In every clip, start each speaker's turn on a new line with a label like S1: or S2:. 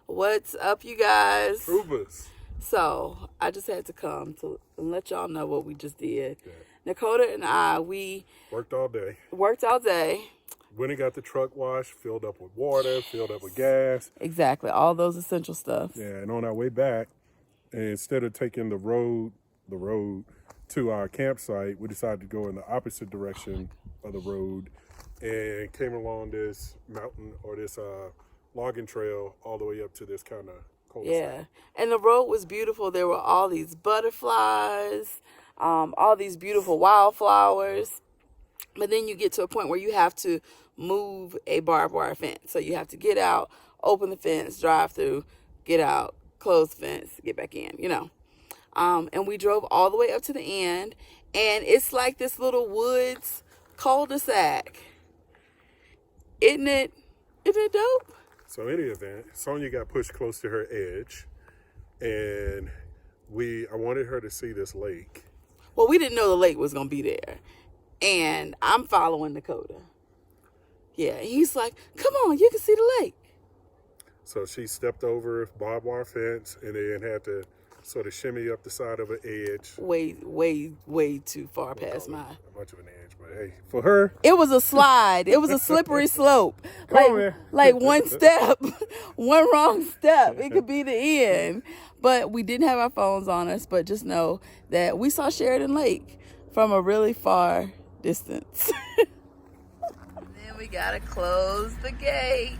S1: What's up, you guys?
S2: Troopers.
S1: So I just had to come to let y'all know what we just did.
S2: Yeah.
S1: Dakota and I, we
S2: Worked all day.
S1: worked all day.
S2: Went and got the truck washed, filled up with water, filled up with gas.
S1: Exactly, all those essential stuff.
S2: Yeah, and on our way back, instead of taking the road to our campsite, we decided to go in the opposite direction of the road and came along this mountain or this logging trail all the way up to this kind of cul-de-sac.
S1: Yeah, and the road was beautiful. There were all these butterflies, all these beautiful wildflowers. But then you get to a point where you have to move a barbed wire fence. So you have to get out, open the fence, drive through, get out, close the fence, get back in, And we drove all the way up to the end, and it's like this little woods cul-de-sac. Isn't it dope?
S2: So in any event, Sonia got pushed close to her edge, and I wanted her to see this lake.
S1: Well, we didn't know the lake was going to be there. And I'm following Dakota. Yeah, he's like, come on, you can see the lake.
S2: So she stepped over barbed wire fence and then had to sort of shimmy up the side of an edge.
S1: Way too far past my.
S2: Not much of an edge, but hey, for her.
S1: It was a slide. It was a slippery slope. Like one step, one wrong step, it could be the end. But we didn't have our phones on us, but just know that we saw Sheridan Lake from a really far distance. Then we gotta close the gate.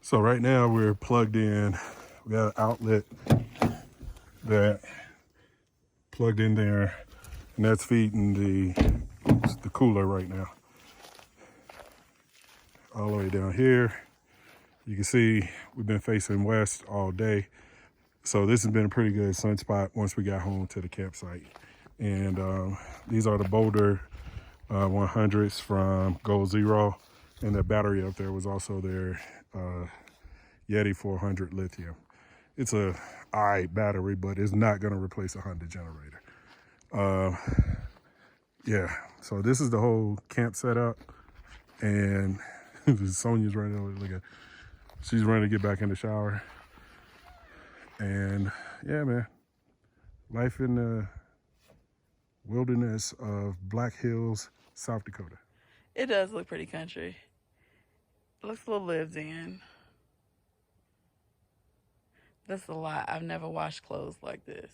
S2: So right now we're plugged in. We got an outlet that plugged in there, and that's feeding the cooler right now. All the way down here, you can see we've been facing west all day. So this has been a pretty good sunspot once we got home to the campsite. And these are the Boulder 100s from Gold Zero, and the battery up there was also their Yeti 400 lithium. It's a battery, but it's not going to replace a Honda generator. Yeah, so this is the whole camp setup, and Sonia's running over. She's running to get back in the shower. And yeah, man, life in the wilderness of Black Hills, South Dakota.
S1: It does look pretty country. It looks a little lived in. That's a lot. I've never washed clothes like this.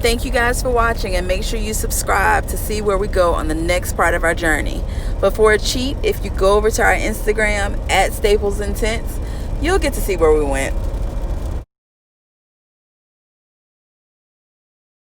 S1: Thank you guys for watching, and make sure you subscribe to see where we go on the next part of our journey. But for a cheat, if you go over to our Instagram @Staples and Tents, you'll get to see where we went.